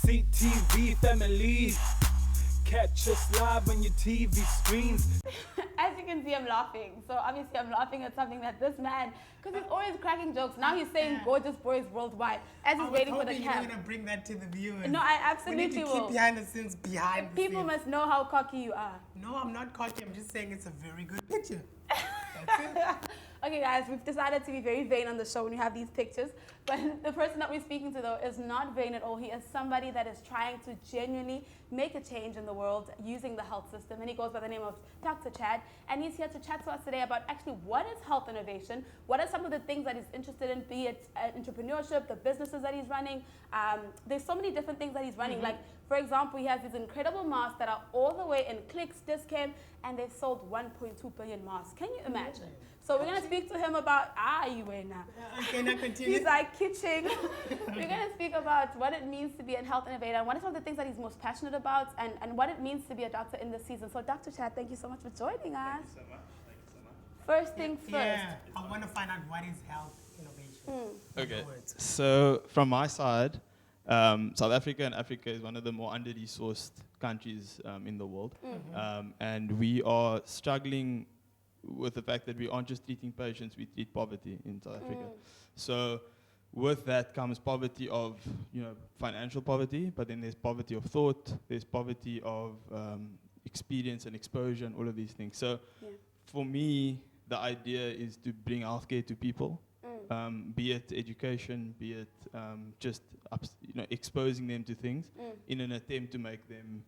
CTV family. Catch us live on your TV screens. As you can see, I'm laughing. So obviously I'm laughing at something that this man, because he's always cracking jokes. Now he's saying gorgeous boys worldwide as he's waiting for the You're cam. going to bring that to the viewers. No, I absolutely we need to will. keep behind the scenes, behind the People scenes. must know how cocky you are. No, I'm not cocky. I'm just saying it's a very good picture. That's it. Okay, guys, we've decided to be very vain on the show when we have these pictures. But the person that we're speaking to, though, is not vain at all. He is somebody that is trying to genuinely make a change in the world using the health system. And he goes by the name of Dr. Chad. And he's here to chat to us today about actually what is health innovation, what are some of the things that he's interested in, be it entrepreneurship, the businesses that he's running. There's so many different things that he's running. Like, for example, he has these incredible masks that are all the way in Clicks, Discam, and they've sold 1.2 billion masks. Can you imagine? So we're going to speak to him about, you wait now. Okay, now continue. He's like kitching. We're going to speak about what it means to be a health innovator and what are some of the things that he's most passionate about and what it means to be a doctor in this season. So Dr. Chad, thank you so much for joining us. Thank you so much. Thank you so much. First thing first. Yeah, I want to find out what is health innovation. Okay, In words. so from my side, South Africa and Africa is one of the more under-resourced countries in the world. And we are struggling with the fact that we aren't just treating patients, we treat poverty in South Africa. So with that comes poverty of, financial poverty, but then there's poverty of thought, there's poverty of experience and exposure and all of these things. So for me, the idea is to bring healthcare to people, be it education, be it just exposing them to things in an attempt to make them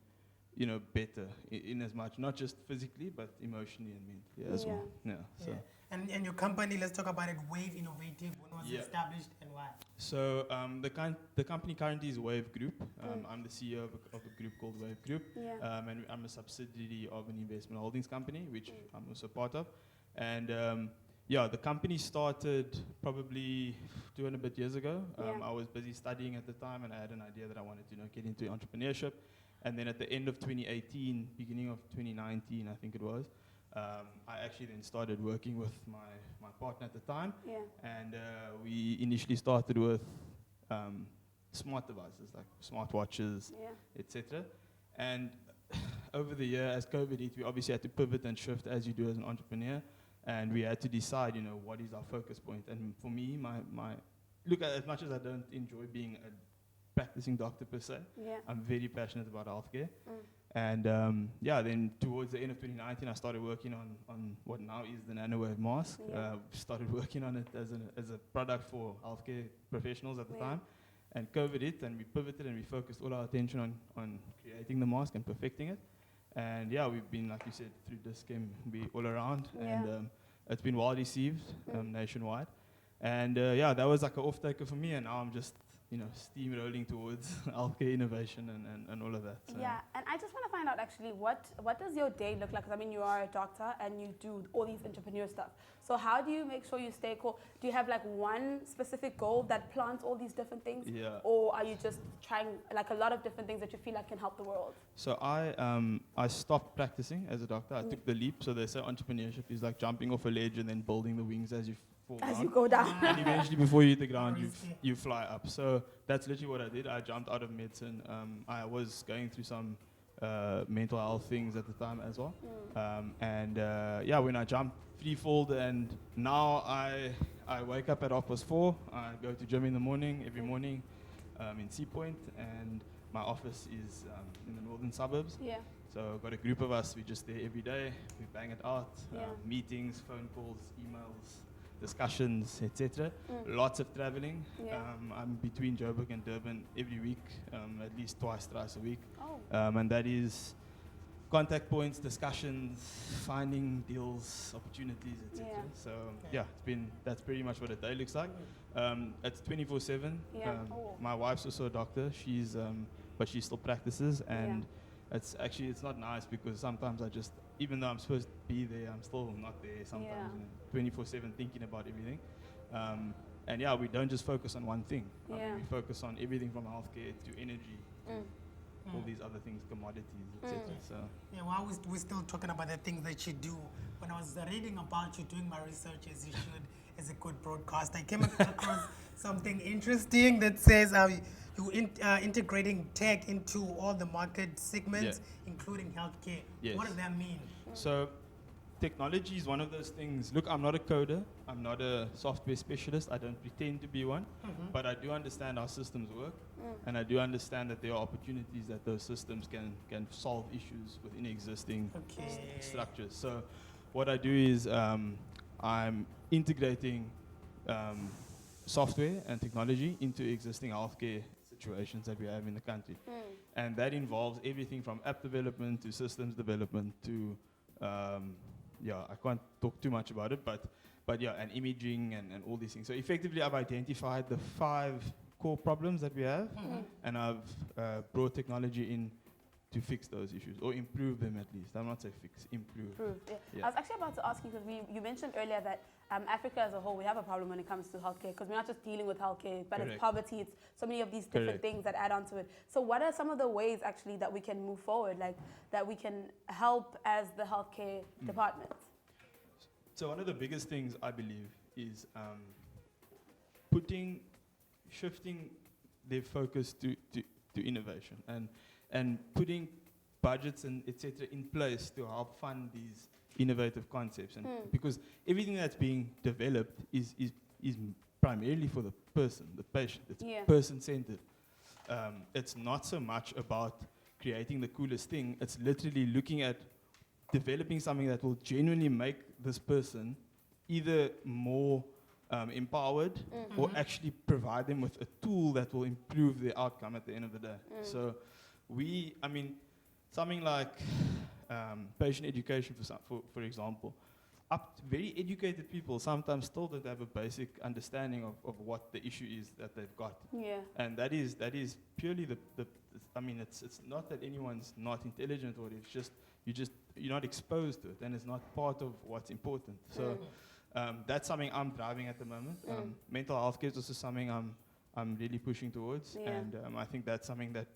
better in as much, not just physically, but emotionally and mentally as well. Yeah. So. And your company, let's talk about it, Wave Innovative, when was it established and why? So the company currently is Wave Group. I'm the CEO of a group called Wave Group. And I'm a subsidiary of an investment holdings company, which I'm also part of. And the company started probably 2 and a bit years ago. I was busy studying at the time, and I had an idea that I wanted to get into entrepreneurship. And then at the end of 2018, beginning of 2019, I think it was, I actually then started working with my partner at the time. And we initially started with smart devices, like smartwatches, etc. And over the year, as COVID hit, we obviously had to pivot and shift as you do as an entrepreneur. And we had to decide, what is our focus point. And for me, look, as much as I don't enjoy being a practicing doctor per se, I'm very passionate about healthcare. And then towards the end of 2019, I started working on what now is the Nanowave mask. Started working on it as a product for healthcare professionals at the time. And COVID hit, and we pivoted and we focused all our attention on creating the mask and perfecting it. And we've been, like you said, through this game, we all around, and it's been well received nationwide. And that was like an off-taker for me, and now I'm just steamrolling towards healthcare innovation and all of that. So. Yeah, and I just want to find out actually, what does your day look like? Because I mean, you are a doctor and you do all these entrepreneur stuff. So how do you make sure you stay cool? Do you have like one specific goal that plants all these different things? Yeah. Or are you just trying like a lot of different things that you feel like can help the world? So I stopped practicing as a doctor. I took the leap. So they say entrepreneurship is like jumping off a ledge and then building the wings as you fall down. As you go down. And eventually before you hit the ground, you fly up. So that's literally what I did. I jumped out of medicine. I was going through some mental health things at the time as well. When I jumped threefold, and now I wake up at 4:30. I go to gym in the morning, every morning in Sea Point, and my office is in the northern suburbs. So I've got a group of us, we're just there every day, we bang it out, meetings, phone calls, emails, discussions, etc. Lots of traveling. I'm between Joburg and Durban every week, at least thrice a week. And that is contact points, discussions, finding deals, opportunities, etc. So that's pretty much what a day looks like. It's 24/7. My wife's also a doctor. But she still practices, and it's not nice because sometimes even though I'm supposed to be there, I'm still not there sometimes. 24/7 thinking about everything. We don't just focus on one thing. We focus on everything from healthcare to energy, all these other things, commodities, etc. So while we're still talking about the things that you do, when I was reading about you doing my research as you should, as a good broadcaster, I came across something interesting that says integrating tech into all the market segments, including healthcare. Yes. What does that mean? So technology is one of those things. Look, I'm not a coder. I'm not a software specialist. I don't pretend to be one. But I do understand how systems work. And I do understand that there are opportunities that those systems can solve issues within existing structures. So what I do is I'm integrating software and technology into existing healthcare situations that we have in the country. And that involves everything from app development to systems development to I can't talk too much about it, but yeah, and imaging and all these things. So effectively, I've identified the 5 core problems that we have, and I've brought technology in to fix those issues, or improve them at least. I'm not saying fix, improve. I was actually about to ask you, because you mentioned earlier that Africa as a whole, we have a problem when it comes to healthcare, because we're not just dealing with healthcare, but it's poverty, it's so many of these different things that add on to it. So what are some of the ways actually that we can move forward, like that we can help as the healthcare department? So one of the biggest things I believe is shifting their focus to innovation and putting budgets and etc. in place to help fund these innovative concepts. And because everything that's being developed is primarily for the person, the patient. It's person-centered. It's not so much about creating the coolest thing. It's literally looking at developing something that will genuinely make this person either more empowered or actually provide them with a tool that will improve their outcome at the end of the day. So something like patient education, for example, very educated people sometimes still don't have a basic understanding of what the issue is that they've got. And that is purely it's not that anyone's not intelligent, or it's just you're not exposed to it, and it's not part of what's important. So that's something I'm driving at the moment. Mental health care is also something I'm really pushing towards, and I think that's something that,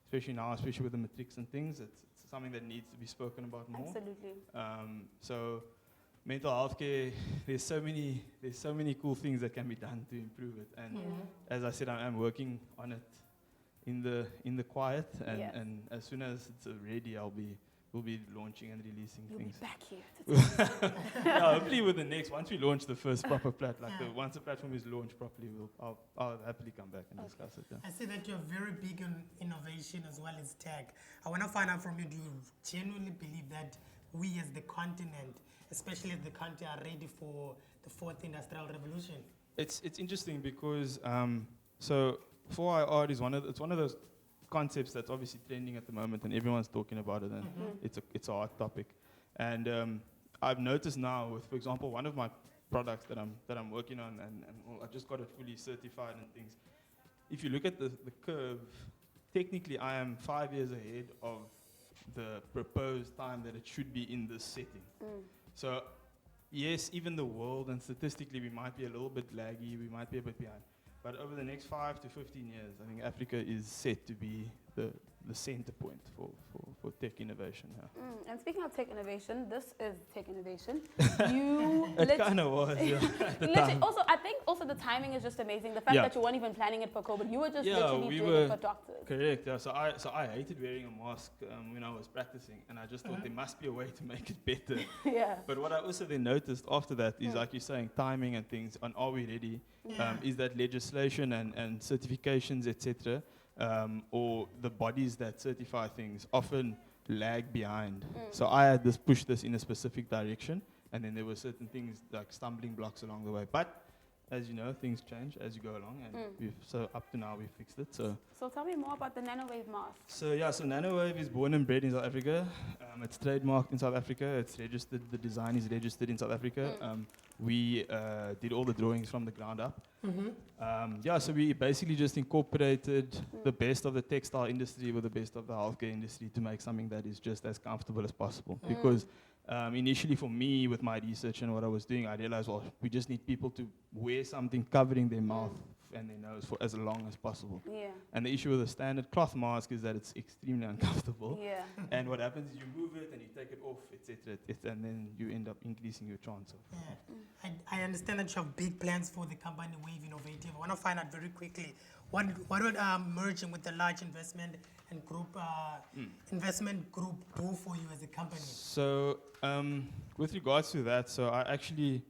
especially now, especially with the matrics and things, it's something that needs to be spoken about more. Absolutely. So mental health care, there's so many cool things that can be done to improve it, and as I said, I am working on it in the quiet, and as soon as it's ready, we'll be launching and releasing things. You'll be back here. Hopefully with the next, once we launch the first proper once the platform is launched properly, I'll happily come back and discuss it. I see that you're very big on innovation as well as tech. I want to find out from you, do you genuinely believe that we as the continent, especially as the country, are ready for the 4th industrial revolution? It's interesting because so 4IR is one of those concepts that's obviously trending at the moment, and everyone's talking about it, and it's a hot topic. And I've noticed now with, for example, one of my products that I'm working on, and I just got it fully certified and things. If you look at the curve, technically I am 5 years ahead of the proposed time that it should be in this setting. So yes, even the world, and statistically we might be a little bit laggy, we might be a bit behind. But over the next 5 to 15 years, I think Africa is set to be the center point for tech innovation. And speaking of tech innovation, this is tech innovation. It kind of was, Also, I think also the timing is just amazing. The fact that you weren't even planning it for COVID, you were just literally doing it for doctors. Correct. Yeah. So I hated wearing a mask when I was practicing, and I just thought there must be a way to make it better. But what I also then noticed after that is, like you're saying, timing and things. On are we ready? Is that legislation and certifications, etc. Or the bodies that certify things often lag behind. So I had push this in a specific direction, and then there were certain things like stumbling blocks along the way. But as you know, things change as you go along, and so up to now we've fixed it. So tell me more about the Nanowave mask. So Nanowave is born and bred in South Africa. It's trademarked in South Africa. It's registered. The design is registered in South Africa. We did all the drawings from the ground up. So we basically just incorporated the best of the textile industry with the best of the healthcare industry to make something that is just as comfortable as possible. Because initially for me, with my research and what I was doing, I realized, we just need people to wear something covering their mouth and their nose for as long as possible. Yeah. And the issue with a standard cloth mask is that it's extremely uncomfortable. Yeah. And what happens is you move it and you take it off, etc., and then you end up increasing your chance of. Yeah. I understand that you have big plans for the company Wave Innovative. I want to find out very quickly what would merging with the large investment group do for you as a company? So with regards to that, so I actually,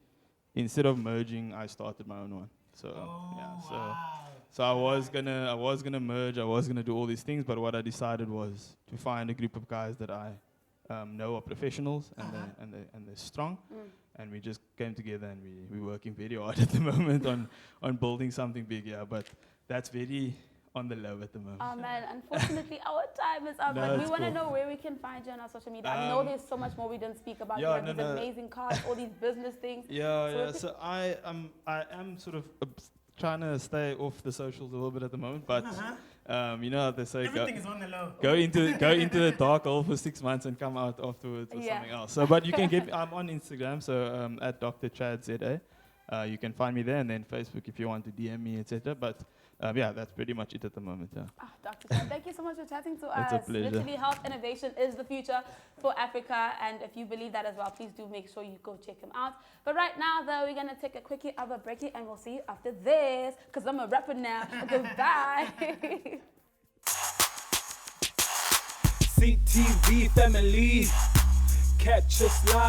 instead of merging, I started my own one. So so I was gonna merge, I was gonna do all these things, but what I decided was to find a group of guys that I know are professionals and they're strong, and we just came together and we're working very hard at the moment on building something big. Yeah, but that's very on the low at the moment. Oh man, unfortunately our time is up, No, but we it's want to cool. know where we can find you on our social media. I know there's so much more we didn't speak about. Yeah, You have these amazing cars, all these business things. So I am sort of trying to stay off the socials a little bit at the moment, but you know how they say, Everything is on the low. go into the dark hole for 6 months and come out afterwards with something else. So, but you can get me. I'm on Instagram, so at Dr. Chad ZA. You can find me there, and then Facebook if you want to DM me, etc. But yeah, that's pretty much it at the moment. Yeah. Dr. Chad, thank you so much for chatting to us. It's a pleasure. Literally, health innovation is the future for Africa, and if you believe that as well, please do make sure you go check him out. But right now, though, we're gonna take a quickie of a breakie, and we'll see you after this, because I'm a rapper now. Goodbye. CTV family, catch us live.